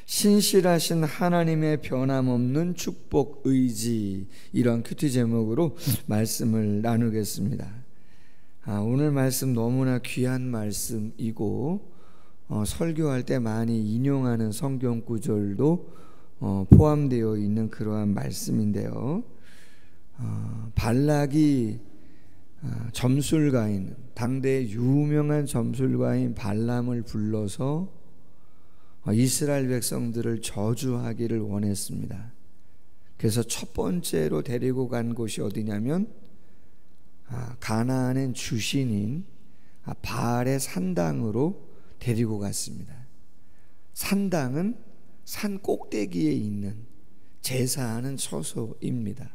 신실하신 하나님의 변함없는 축복 의지, 이런 큐티 제목으로 말씀을 나누겠습니다. 오늘 말씀 너무나 귀한 말씀이고 설교할 때 많이 인용하는 성경 구절도 포함되어 있는 그러한 말씀인데요. 발락이 점술가인, 당대의 유명한 점술가인 발람을 불러서 이스라엘 백성들을 저주하기를 원했습니다. 그래서 첫 번째로 데리고 간 곳이 어디냐면 가나안의 주신인 바알의 산당으로 데리고 갔습니다. 산당은 산 꼭대기에 있는 제사하는 처소입니다.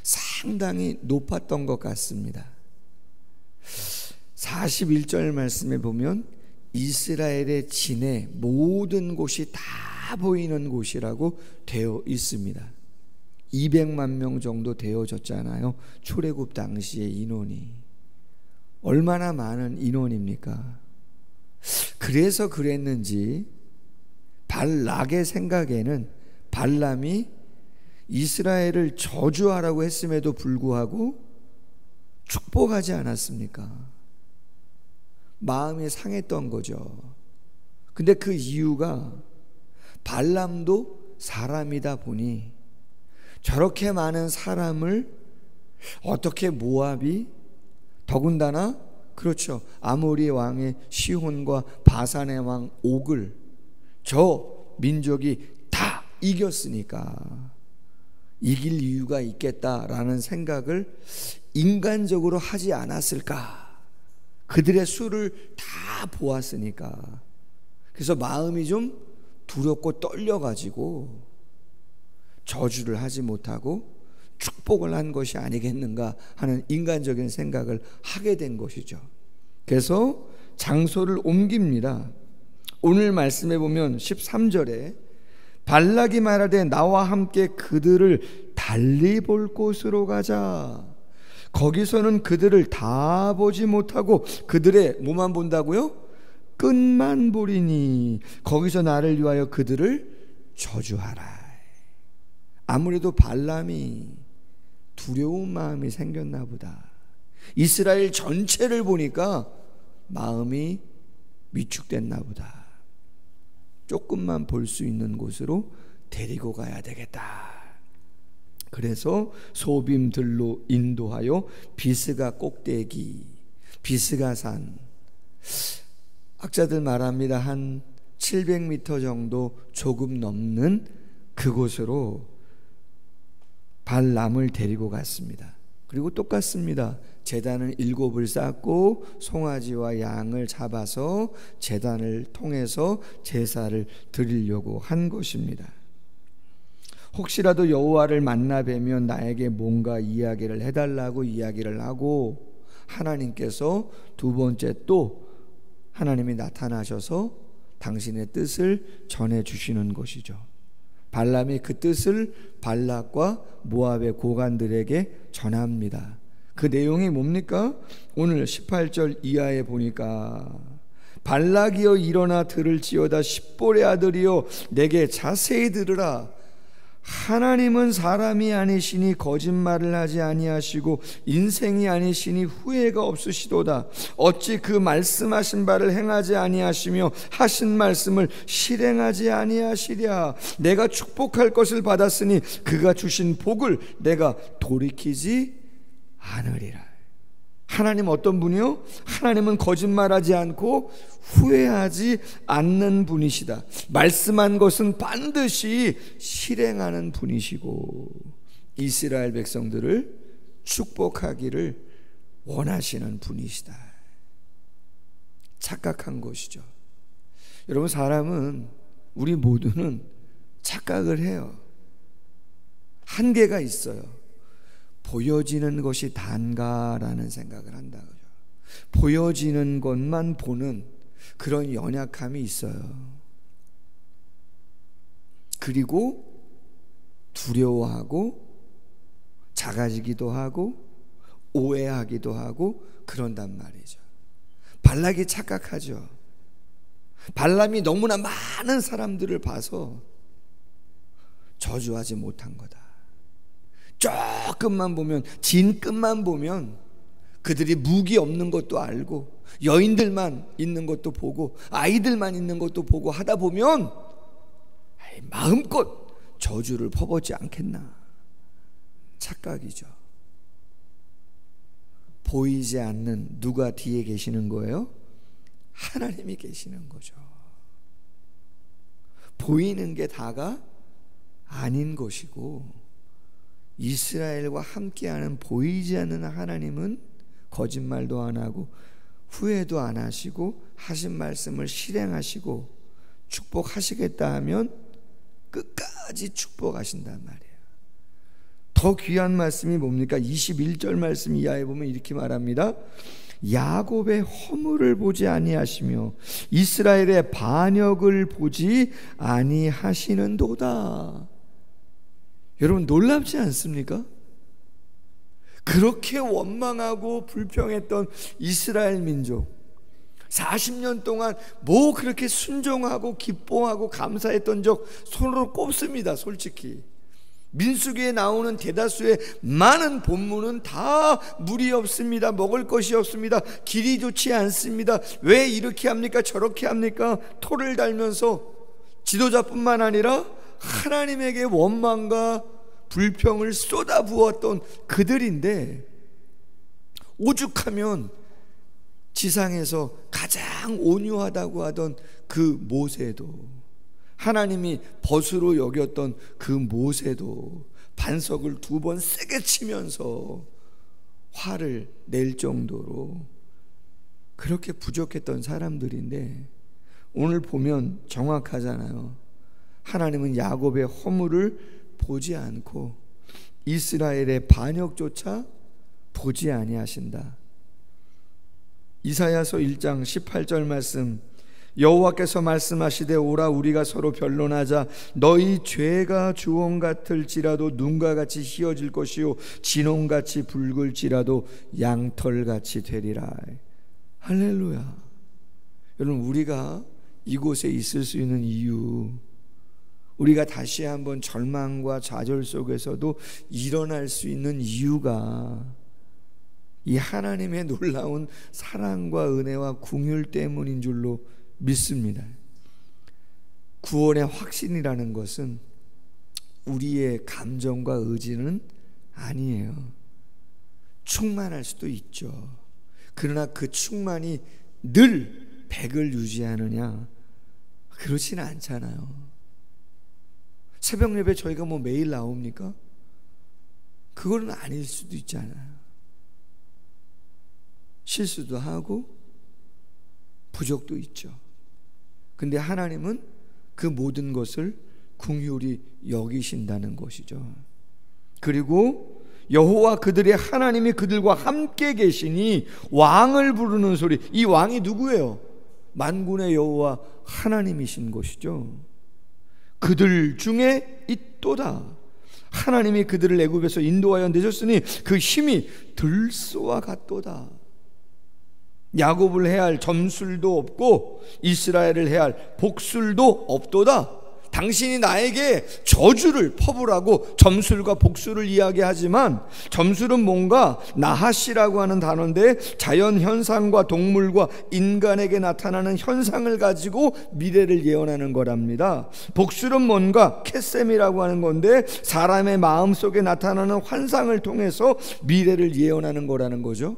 상당히 높았던 것 같습니다. 41절 말씀에 보면 이스라엘의 진해 모든 곳이 다 보이는 곳이라고 되어 있습니다. 200만 명 정도 되어졌잖아요. 출애굽 당시의 인원이. 얼마나 많은 인원입니까? 그래서 그랬는지 발락의 생각에는 발람이 이스라엘을 저주하라고 했음에도 불구하고 축복하지 않았습니까? 마음이 상했던 거죠. 근데 그 이유가 발람도 사람이다 보니 저렇게 많은 사람을 어떻게 모압이, 더군다나 그렇죠, 아모리 왕의 시혼과 바산의 왕 옥을 저 민족이 다 이겼으니까 이길 이유가 있겠다라는 생각을 인간적으로 하지 않았을까? 그들의 수를 다 보았으니까. 그래서 마음이 좀 두렵고 떨려가지고 저주를 하지 못하고 축복을 한 것이 아니겠는가 하는 인간적인 생각을 하게 된 것이죠. 그래서 장소를 옮깁니다. 오늘 말씀에 보면 13절에 발락이 말하되 나와 함께 그들을 달리 볼 곳으로 가자. 거기서는 그들을 다 보지 못하고 그들의 뭐만 본다고요? 끝만 보리니 거기서 나를 위하여 그들을 저주하라. 아무래도 발람이 두려운 마음이 생겼나 보다. 이스라엘 전체를 보니까 마음이 위축됐나 보다. 조금만 볼 수 있는 곳으로 데리고 가야 되겠다. 그래서 소빔들로 인도하여 비스가 꼭대기, 비스가산, 학자들 말합니다. 한 700m 정도 조금 넘는 그곳으로 발람을 데리고 갔습니다. 그리고 똑같습니다. 제단을 7을 쌓고 송아지와 양을 잡아서 제단을 통해서 제사를 드리려고 한 것입니다. 혹시라도 여호와를 만나 뵈면 나에게 뭔가 이야기를 해달라고 이야기를 하고, 하나님께서 두 번째 또 하나님이 나타나셔서 당신의 뜻을 전해주시는 것이죠. 발람이 그 뜻을 발락과 모압의 고관들에게 전합니다. 그 내용이 뭡니까? 오늘 18절 이하에 보니까 발락이여 일어나 들을지어다. 십볼의 아들이여 내게 자세히 들으라. 하나님은 사람이 아니시니 거짓말을 하지 아니하시고 인생이 아니시니 후회가 없으시도다. 어찌 그 말씀하신 바를 행하지 아니하시며 하신 말씀을 실행하지 아니하시랴. 내가 축복할 것을 받았으니 그가 주신 복을 내가 돌이키지 않으리라. 하나님 어떤 분이요? 하나님은 거짓말하지 않고 후회하지 않는 분이시다. 말씀한 것은 반드시 실행하는 분이시고 이스라엘 백성들을 축복하기를 원하시는 분이시다. 착각한 것이죠. 여러분, 사람은, 우리 모두는 착각을 해요. 한계가 있어요. 보여지는 것이 단가라는 생각을 한다고요. 보여지는 것만 보는 그런 연약함이 있어요. 그리고 두려워하고 작아지기도 하고 오해하기도 하고 그런단 말이죠. 발락이 착각하죠. 발람이 너무나 많은 사람들을 봐서 저주하지 못한 거다. 조금만 보면, 진 끝만 보면 그들이 무기 없는 것도 알고 여인들만 있는 것도 보고 아이들만 있는 것도 보고 하다 보면 마음껏 저주를 퍼붓지 않겠나. 착각이죠. 보이지 않는 누가 뒤에 계시는 거예요? 하나님이 계시는 거죠. 보이는 게 다가 아닌 것이고, 이스라엘과 함께하는 보이지 않는 하나님은 거짓말도 안 하고 후회도 안 하시고 하신 말씀을 실행하시고 축복하시겠다 하면 끝까지 축복하신단 말이에요. 더 귀한 말씀이 뭡니까? 21절 말씀 이하에 보면 이렇게 말합니다. 야곱의 허물을 보지 아니하시며 이스라엘의 반역을 보지 아니하시는도다. 여러분 놀랍지 않습니까? 그렇게 원망하고 불평했던 이스라엘 민족, 40년 동안 뭐 그렇게 순종하고 기뻐하고 감사했던 적 손으로 꼽습니다. 솔직히 민수기에 나오는 대다수의 많은 본문은 다 물이 없습니다. 먹을 것이 없습니다. 길이 좋지 않습니다. 왜 이렇게 합니까? 저렇게 합니까? 토를 달면서 지도자뿐만 아니라 하나님에게 원망과 불평을 쏟아부었던 그들인데, 오죽하면 지상에서 가장 온유하다고 하던 그 모세도, 하나님이 벗으로 여겼던 그 모세도 반석을 2번 세게 치면서 화를 낼 정도로 그렇게 부족했던 사람들인데, 오늘 보면 정확하잖아요. 하나님은 야곱의 허물을 보지 않고 이스라엘의 반역조차 보지 아니하신다. 이사야서 1장 18절 말씀, 여호와께서 말씀하시되 오라 우리가 서로 변론하자. 너희 죄가 주홍 같을지라도 눈과 같이 희어질 것이요 진홍같이 붉을지라도 양털같이 되리라. 할렐루야. 여러분, 우리가 이곳에 있을 수 있는 이유, 우리가 다시 한번 절망과 좌절 속에서도 일어날 수 있는 이유가 이 하나님의 놀라운 사랑과 은혜와 긍휼 때문인 줄로 믿습니다. 구원의 확신이라는 것은 우리의 감정과 의지는 아니에요. 충만할 수도 있죠. 그러나 그 충만이 늘 100을 유지하느냐? 그렇지는 않잖아요. 새벽 예배 저희가 뭐 매일 나옵니까? 그거는 아닐 수도 있잖아요. 실수도 하고 부족도 있죠. 근데 하나님은 그 모든 것을 긍휼히 여기신다는 것이죠. 그리고 여호와 그들의 하나님이 그들과 함께 계시니 왕을 부르는 소리. 이 왕이 누구예요? 만군의 여호와 하나님이신 것이죠. 그들 중에 있도다. 하나님이 그들을 애굽에서 인도하여 내셨으니 그 힘이 들소와 같도다. 야곱을 해할 점술도 없고 이스라엘을 해할 복술도 없도다. 당신이 나에게 저주를 퍼부라고 점술과 복술을 이야기하지만, 점술은 뭔가 나하시라고 하는 단어인데 자연 현상과 동물과 인간에게 나타나는 현상을 가지고 미래를 예언하는 거랍니다. 복술은 뭔가 캐셈이라고 하는 건데 사람의 마음속에 나타나는 환상을 통해서 미래를 예언하는 거라는 거죠.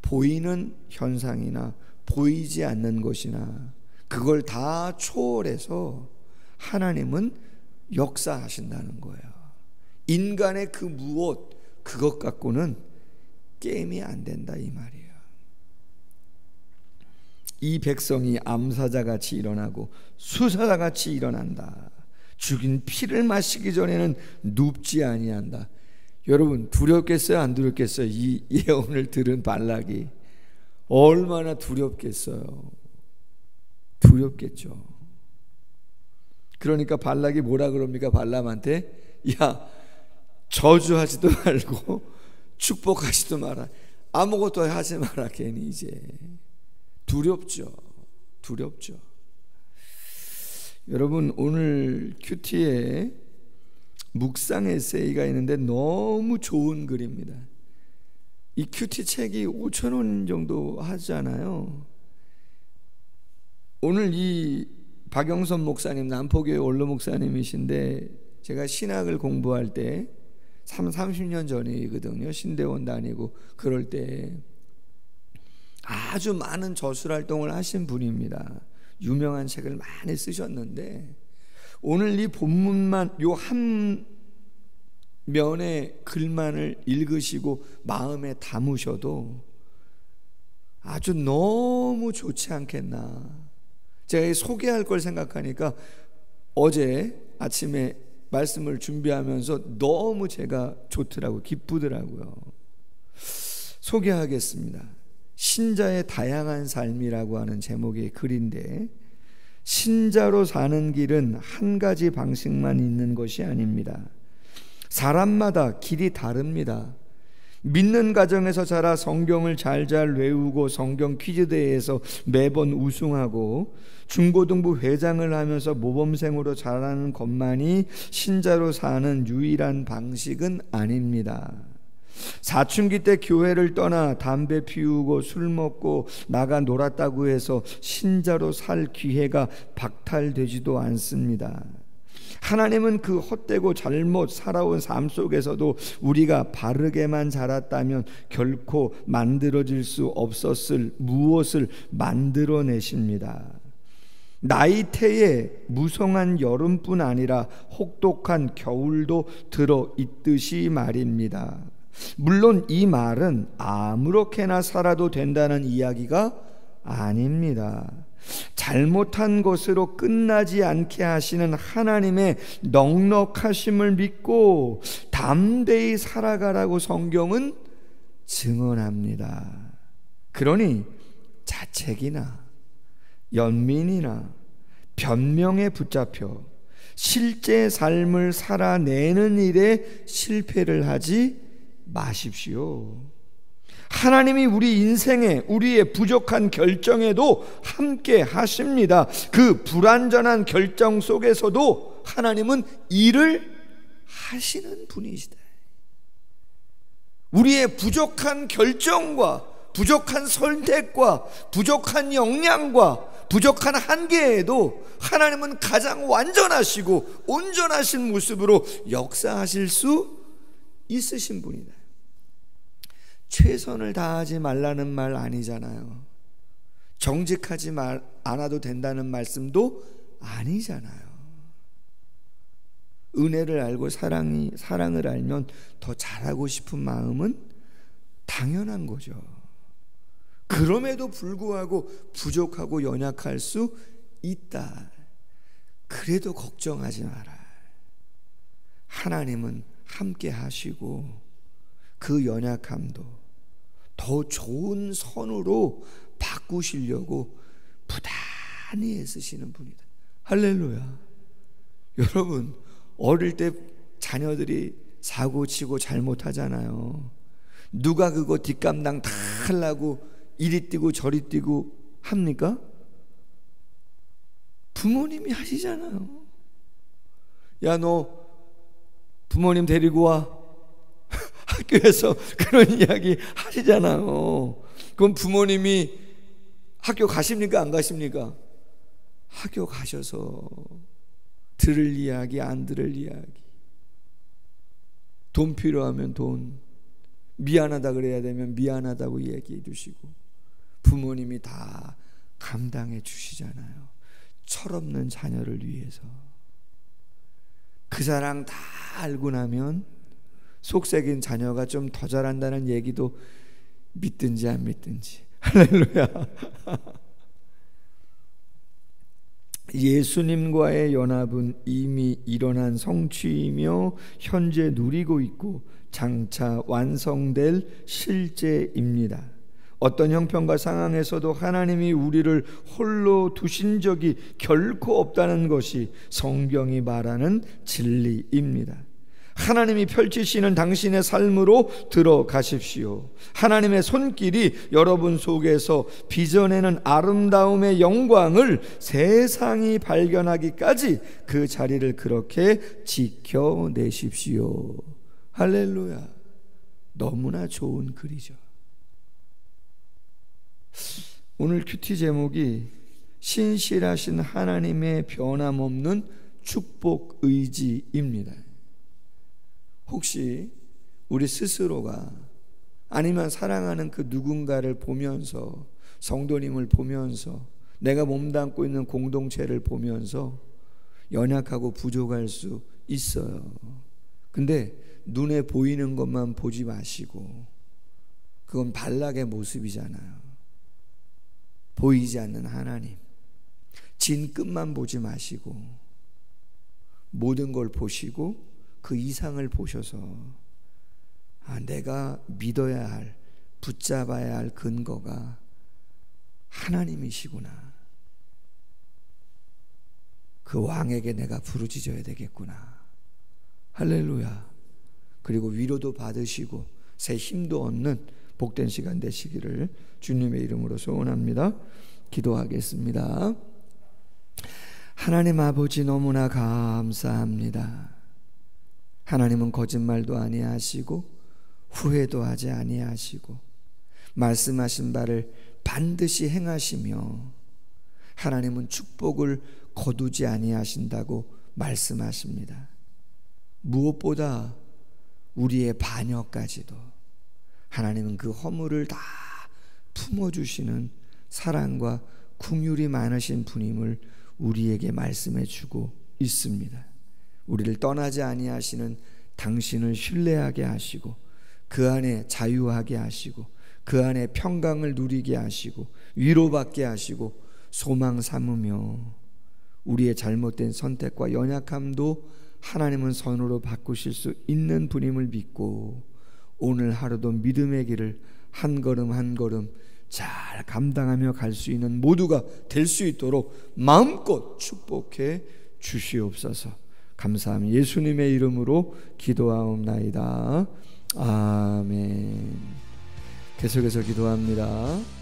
보이는 현상이나 보이지 않는 것이나 그걸 다 초월해서 하나님은 역사하신다는 거예요. 인간의 그 무엇, 그것 갖고는 게임이 안 된다 이 말이에요. 이 백성이 암사자같이 일어나고 수사자같이 일어난다. 죽인 피를 마시기 전에는 눕지 아니한다. 여러분 두렵겠어요? 안 두렵겠어요? 이 예언을 들은 발락이 얼마나 두렵겠어요? 두렵겠죠. 그러니까 발락이 뭐라 그럽니까? 발람한테 야, 저주하지도 말고 축복하지도 마라. 아무것도 하지 마라. 괜히 이제 두렵죠. 두렵죠. 여러분, 오늘 큐티에 묵상 에세이가 있는데 너무 좋은 글입니다. 이 큐티 책이 5,000원 정도 하잖아요. 오늘 이 박영선 목사님, 남포교회 원로 목사님이신데, 제가 신학을 공부할 때 30년 전이거든요. 신대원 다니고 그럴 때 아주 많은 저술활동을 하신 분입니다. 유명한 책을 많이 쓰셨는데, 오늘 이 본문만, 요 한 면의 글만을 읽으시고 마음에 담으셔도 아주 너무 좋지 않겠나. 제가 소개할 걸 생각하니까 어제 아침에 말씀을 준비하면서 너무 제가 좋더라고요. 기쁘더라고요. 소개하겠습니다. 신자의 다양한 삶이라고 하는 제목의 글인데, 신자로 사는 길은 한 가지 방식만 있는 것이 아닙니다. 사람마다 길이 다릅니다. 믿는 가정에서 자라 성경을 잘 외우고 성경 퀴즈대회에서 매번 우승하고 중고등부 회장을 하면서 모범생으로 자라는 것만이 신자로 사는 유일한 방식은 아닙니다. 사춘기 때 교회를 떠나 담배 피우고 술 먹고 나가 놀았다고 해서 신자로 살 기회가 박탈되지도 않습니다. 하나님은 그 헛되고 잘못 살아온 삶 속에서도 우리가 바르게만 자랐다면 결코 만들어질 수 없었을 무엇을 만들어내십니다. 나이테에 무성한 여름뿐 아니라 혹독한 겨울도 들어있듯이 말입니다. 물론 이 말은 아무렇게나 살아도 된다는 이야기가 아닙니다. 잘못한 것으로 끝나지 않게 하시는 하나님의 넉넉하심을 믿고 담대히 살아가라고 성경은 증언합니다. 그러니 자책이나 연민이나 변명에 붙잡혀 실제 삶을 살아내는 일에 실패를 하지 마십시오. 하나님이 우리 인생에, 우리의 부족한 결정에도 함께 하십니다. 그 불완전한 결정 속에서도 하나님은 일을 하시는 분이시다. 우리의 부족한 결정과 부족한 선택과 부족한 역량과 부족한 한계에도 하나님은 가장 완전하시고 온전하신 모습으로 역사하실 수 있으신 분이다. 최선을 다하지 말라는 말 아니잖아요. 정직하지 않아도 된다는 말씀도 아니잖아요. 은혜를 알고 사랑을 알면 더 잘하고 싶은 마음은 당연한 거죠. 그럼에도 불구하고 부족하고 연약할 수 있다. 그래도 걱정하지 마라. 하나님은 함께 하시고 그 연약함도 더 좋은 선으로 바꾸시려고 부단히 애쓰시는 분이다. 할렐루야. 여러분, 어릴 때 자녀들이 사고치고 잘못하잖아요. 누가 그거 뒷감당 다 하려고 이리 뛰고 저리 뛰고 합니까? 부모님이 하시잖아요. 야, 너 부모님 데리고 와. 학교에서 그런 이야기 하시잖아요. 그럼 부모님이 학교 가십니까? 안 가십니까? 학교 가셔서 들을 이야기, 안 들을 이야기, 돈 필요하면 돈, 미안하다 그래야 되면 미안하다고 얘기해 주시고, 부모님이 다 감당해 주시잖아요. 철없는 자녀를 위해서. 그 사랑 다 알고 나면 속삭인 자녀가 좀 더 잘한다는 얘기도 믿든지 안 믿든지. 할렐루야. 예수님과의 연합은 이미 일어난 성취이며 현재 누리고 있고 장차 완성될 실제입니다. 어떤 형편과 상황에서도 하나님이 우리를 홀로 두신 적이 결코 없다는 것이 성경이 말하는 진리입니다. 하나님이 펼치시는 당신의 삶으로 들어가십시오. 하나님의 손길이 여러분 속에서 빚어내는 아름다움의 영광을 세상이 발견하기까지 그 자리를 그렇게 지켜내십시오. 할렐루야. 너무나 좋은 글이죠. 오늘 큐티 제목이 신실하신 하나님의 변함없는 축복 의지입니다. 혹시 우리 스스로가 아니면 사랑하는 그 누군가를 보면서, 성도님을 보면서, 내가 몸담고 있는 공동체를 보면서 연약하고 부족할 수 있어요. 근데 눈에 보이는 것만 보지 마시고, 그건 발락의 모습이잖아요. 보이지 않는 하나님, 진 끝만 보지 마시고 모든 걸 보시고 그 이상을 보셔서 내가 믿어야 할, 붙잡아야 할 근거가 하나님이시구나. 그 왕에게 내가 부르짖어야 되겠구나. 할렐루야. 그리고 위로도 받으시고 새 힘도 얻는 복된 시간 되시기를 주님의 이름으로 소원합니다. 기도하겠습니다. 하나님 아버지, 너무나 감사합니다. 하나님은 거짓말도 아니하시고 후회도 하지 아니하시고 말씀하신 바를 반드시 행하시며 하나님은 축복을 거두지 아니하신다고 말씀하십니다. 무엇보다 우리의 반역까지도 하나님은 그 허물을 다 품어주시는 사랑과 긍휼이 많으신 분임을 우리에게 말씀해 주고 있습니다. 우리를 떠나지 아니하시는 당신을 신뢰하게 하시고 그 안에 자유하게 하시고 그 안에 평강을 누리게 하시고 위로받게 하시고 소망 삼으며 우리의 잘못된 선택과 연약함도 하나님은 선으로 바꾸실 수 있는 분임을 믿고 오늘 하루도 믿음의 길을 한 걸음 한 걸음 잘 감당하며 갈 수 있는 모두가 될 수 있도록 마음껏 축복해 주시옵소서. 감사하며 예수님의 이름으로 기도하옵나이다. 아멘. 계속해서 기도합니다.